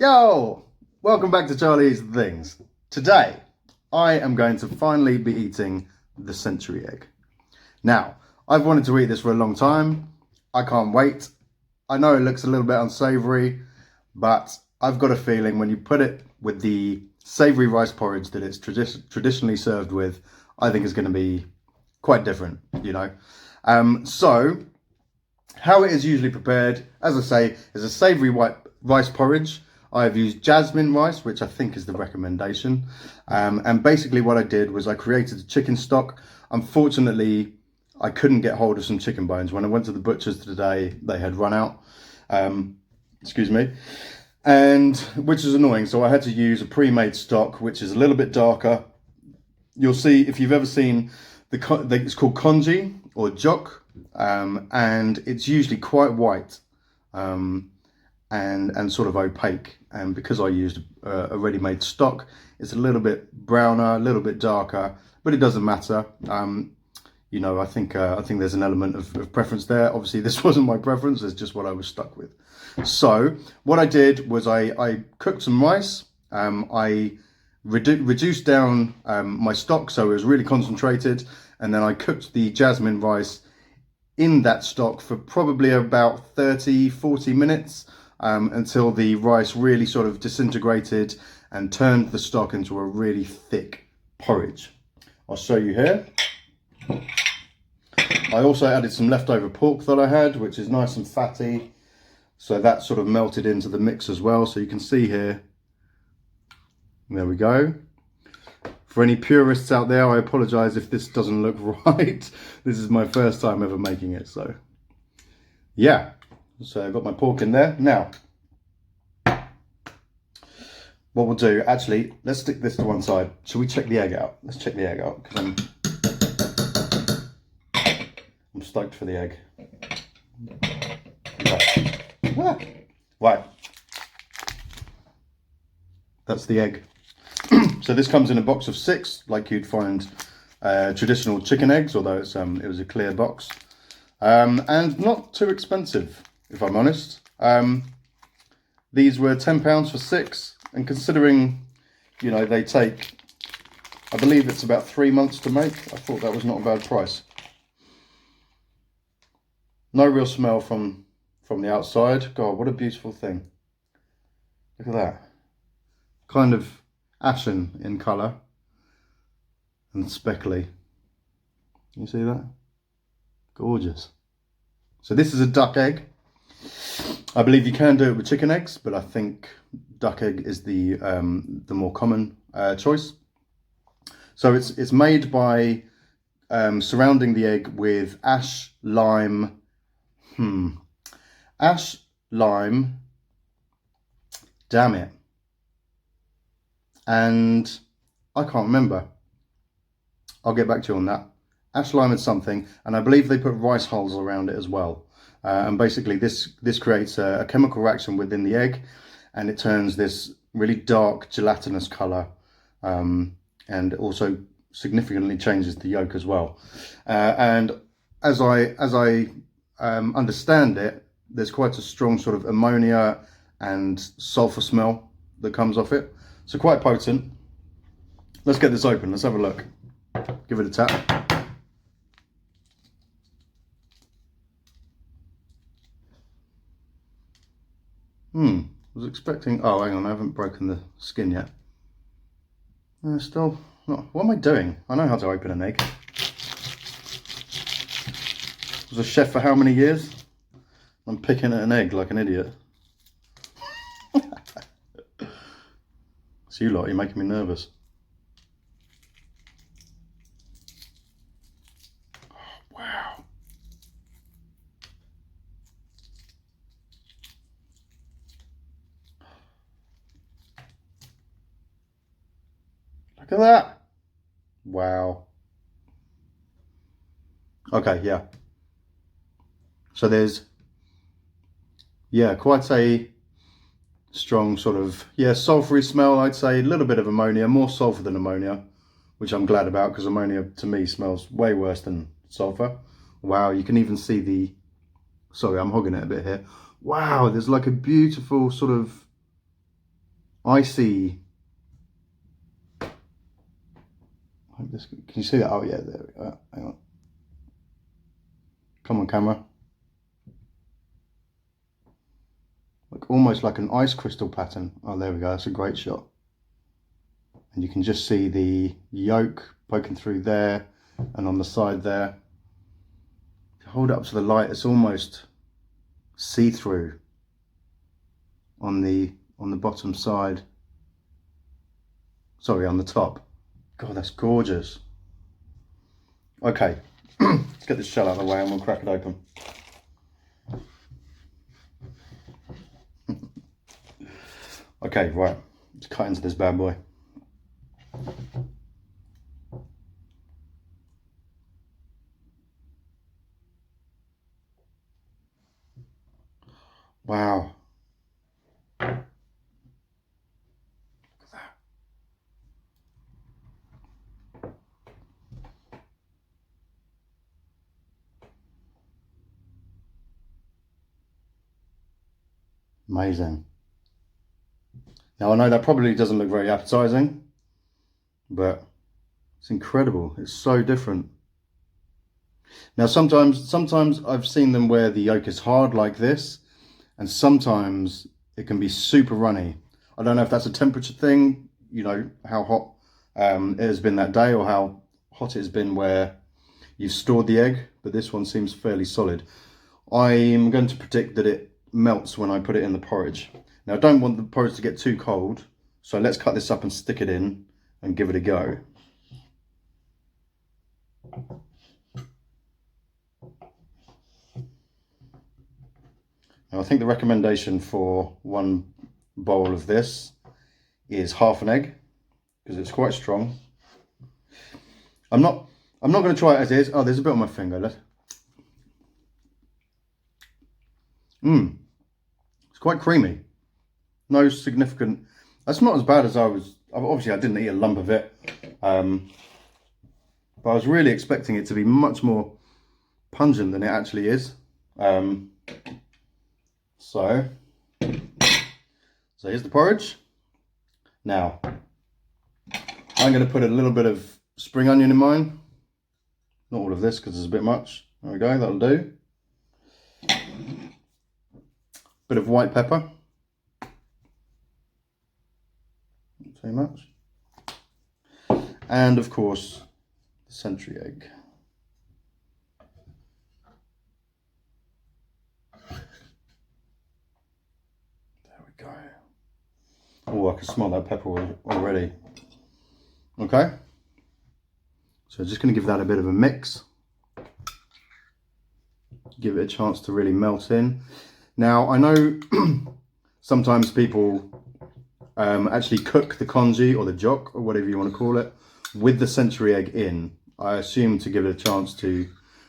Yo! Welcome back to Charlie's Things. Today, I am going to finally be eating the century egg. Now, I've wanted to eat this for a long time. I can't wait. I know it looks a little bit unsavory, but I've got a feeling when you put it with the savoury rice porridge that it's traditionally served with, I think it's going to be quite different, you know. So, how it is usually prepared, as I say, is a savoury white rice porridge. I've used jasmine rice, which I think is the recommendation. And basically what I did was I created a chicken stock. Unfortunately, I couldn't get hold of some chicken bones. When I went to the butcher's today, they had run out. Excuse me. And which is annoying. So I had to use a pre-made stock, which is a little bit darker. You'll see, if you've ever seen, it's called Congee or jock. And it's usually quite white. And sort of opaque, and because I used a ready-made stock, it's a little bit browner, a little bit darker, but it doesn't matter. You know, I think there's an element of preference there. Obviously this wasn't my preference, it's just what I was stuck with. So what I did was I cooked some rice. I reduced down my stock so it was really concentrated, and then I cooked the jasmine rice in that stock for probably about 30-40 minutes. Until the rice really sort of disintegrated and turned the stock into a really thick porridge. I'll show you here. I also added some leftover pork that I had, which is nice and fatty. So that sort of melted into the mix as well. So you can see here, there we go. For any purists out there, I apologize if this doesn't look right. This is my first time ever making it, so yeah. So I've got my pork in there. Now, what we'll do, actually, let's stick this to one side. Shall we check the egg out? Let's check the egg out, because I'm stoked for the egg. Okay. Ah. Right. That's the egg. So this comes in a box of 6, like you'd find traditional chicken eggs, although it was a clear box. And not too expensive, if I'm honest. These were £10 for 6, and considering, you know, they take, I believe it's about 3 months to make, I thought that was not a bad price. No real smell from the outside. God, what a beautiful thing. Look at that. Kind of ashen in colour and speckly. You see that? Gorgeous. So this is a duck egg. I believe you can do it with chicken eggs, but I think duck egg is the more common choice. So it's made by surrounding the egg with ash, lime, damn it, and I can't remember. I'll get back to you on that. Ash, lime and something, and I believe they put rice hulls around it as well. And basically this creates a chemical reaction within the egg, and it turns this really dark gelatinous colour, and also significantly changes the yolk as well. And as I understand it, there's quite a strong sort of ammonia and sulfur smell that comes off it. So quite potent. Let's get this open, let's have a look. Give it a tap. I was expecting, oh hang on, I haven't broken the skin yet. Still not, what am I doing? I know how to open an egg. I was a chef for how many years? I'm picking at an egg like an idiot. It's you lot, you're making me nervous. Oh, wow. Look at that. Wow. Okay, yeah. So there's, yeah, quite a strong sort of, yeah, sulfury smell, I'd say. A little bit of ammonia, more sulfur than ammonia, which I'm glad about, because ammonia to me smells way worse than sulfur. Wow, you can even see the, sorry, I'm hogging it a bit here. Wow, there's like a beautiful sort of I see. Can you see that? Oh yeah, there we go. Hang on. Come on, camera. Like almost like an ice crystal pattern. Oh, there we go. That's a great shot. And you can just see the yolk poking through there and on the side there. If you hold it up to the light, it's almost see-through on the bottom side. Sorry, on the top. God, that's gorgeous. Okay, let's get this shell out of the way and we'll crack it open. Okay, right, let's cut into this bad boy. Wow. Look at that. Amazing. Now I know that probably doesn't look very appetizing, but it's incredible. It's so different. Now sometimes I've seen them where the yolk is hard like this, and sometimes it can be super runny. I don't know if that's a temperature thing, you know, how hot it has been that day or how hot it has been where you've stored the egg, but this one seems fairly solid. I'm going to predict that it melts when I put it in the porridge. Now I don't want the porridge to get too cold, so let's cut this up and stick it in and give it a go. Now I think the recommendation for one bowl of this is half an egg, because it's quite strong. I'm not going to try it as is. Oh, there's a bit on my finger. It's quite creamy. No significant. That's not as bad as I was. Obviously, I didn't eat a lump of it, but I was really expecting it to be much more pungent than it actually is. So here's the porridge. Now, I'm going to put a little bit of spring onion in mine. Not all of this because it's a bit much. There we go, that'll do. Bit of white pepper. Not too much. And of course, the century egg. There we go. Oh, I can smell that pepper already. Okay. So just going to give that a bit of a mix. Give it a chance to really melt in. Now, I know sometimes people actually cook the congee or the jock or whatever you want to call it with the century egg in. I assume to give it a chance to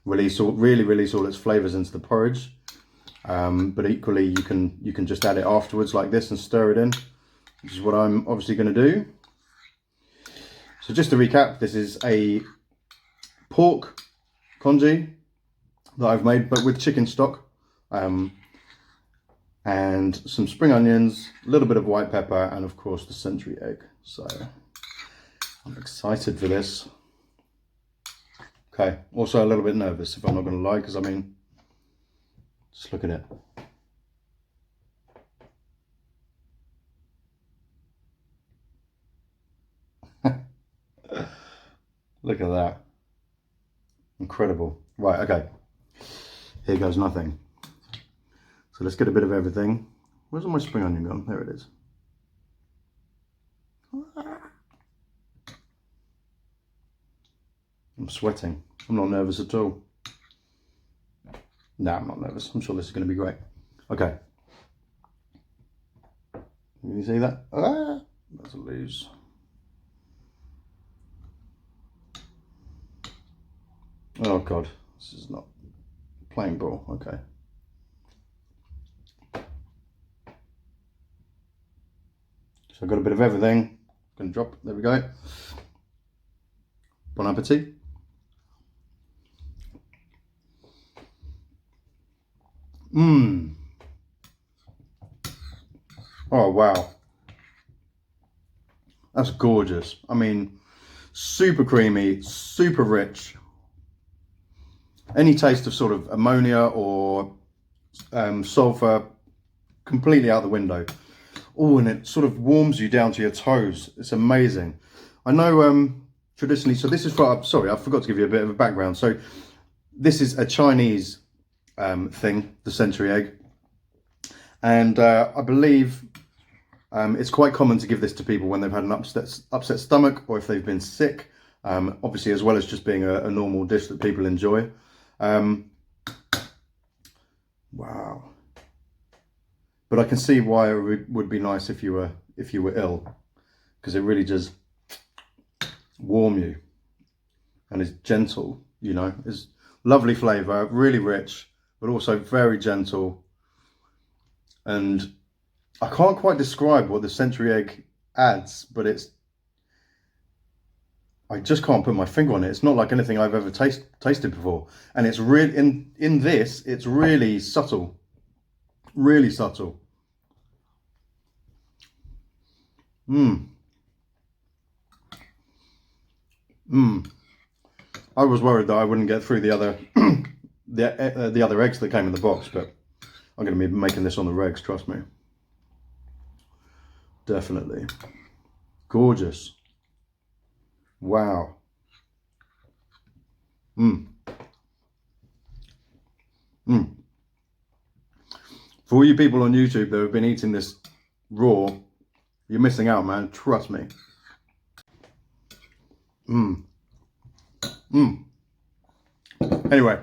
really release all its flavors into the porridge. But equally, you can just add it afterwards like this and stir it in, which is what I'm obviously going to do. So just to recap, this is a pork congee that I've made, but with chicken stock. And some spring onions, a little bit of white pepper, and of course the century egg. So I'm excited for this. Okay, also a little bit nervous, if I'm not going to lie, because I mean, just look at it. Look at that. Incredible. Right, okay. Here goes nothing. So let's get a bit of everything. Where's all my spring onion gone? There it is. I'm sweating. I'm not nervous at all. No, I'm not nervous. I'm sure this is going to be great. Okay. Can you see that? That's a lose. Oh God, this is not playing ball. Okay. So I've got a bit of everything. Going to drop. There we go. Bon appetit. Mmm. Oh wow. That's gorgeous. I mean, super creamy, super rich. Any taste of sort of ammonia or sulfur, completely out the window. Oh, and it sort of warms you down to your toes. It's amazing. I know traditionally, so this is for, sorry, I forgot to give you a bit of a background. So this is a Chinese thing, the century egg. And I believe it's quite common to give this to people when they've had an upset stomach, or if they've been sick, obviously, as well as just being a normal dish that people enjoy. Wow. But I can see why it would be nice if you were ill, because it really does warm you and is gentle, you know. It's lovely flavour, really rich, but also very gentle. And I can't quite describe what the century egg adds, but I just can't put my finger on it. It's not like anything I've ever tasted before. And it's really, in this, it's really subtle. Really subtle. I was worried that I wouldn't get through the other the other eggs that came in the box, but I'm going to be making this on the regs, trust me. Definitely. Gorgeous. Wow. For all you people on YouTube that have been eating this raw, you're missing out, man. Trust me. Anyway,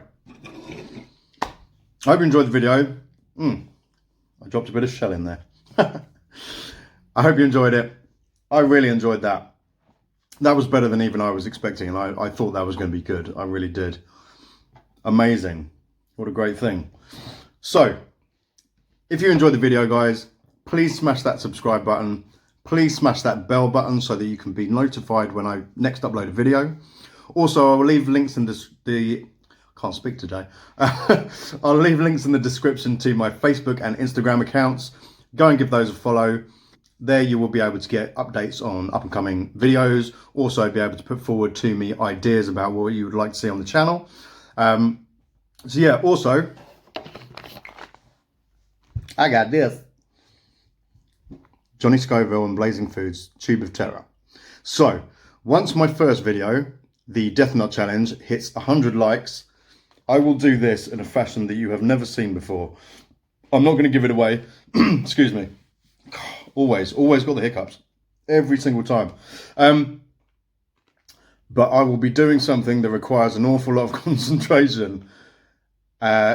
I hope you enjoyed the video. I dropped a bit of shell in there. I hope you enjoyed it. I really enjoyed that. That was better than even I was expecting, and I thought that was going to be good. I really did. Amazing. What a great thing. So, if you enjoyed the video, guys, please smash that subscribe button. Please smash that bell button so that you can be notified when I next upload a video. Also, I will leave links in can't speak today. I'll leave links in the description to my Facebook and Instagram accounts. Go and give those a follow. There you will be able to get updates on up and coming videos. Also be able to put forward to me ideas about what you would like to see on the channel. So yeah, also, I got this. Johnny Scoville and Blazing Foods Tube of Terror. So, once my first video, the Death Nut Challenge, hits 100 likes, I will do this in a fashion that you have never seen before. I'm not going to give it away. Excuse me. Always got the hiccups. Every single time. But I will be doing something that requires an awful lot of concentration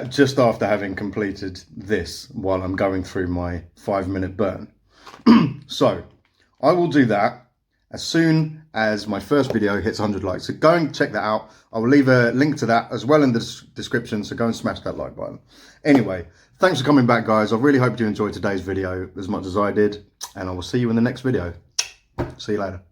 just after having completed this while I'm going through my 5-minute burn. So, I will do that as soon as my first video hits 100 likes. So go and check that out. I will leave a link to that as well in the description, so go and smash that like button. Anyway, thanks for coming back, guys. I really hope you enjoyed today's video as much as I did, and I will see you in the next video. See you later.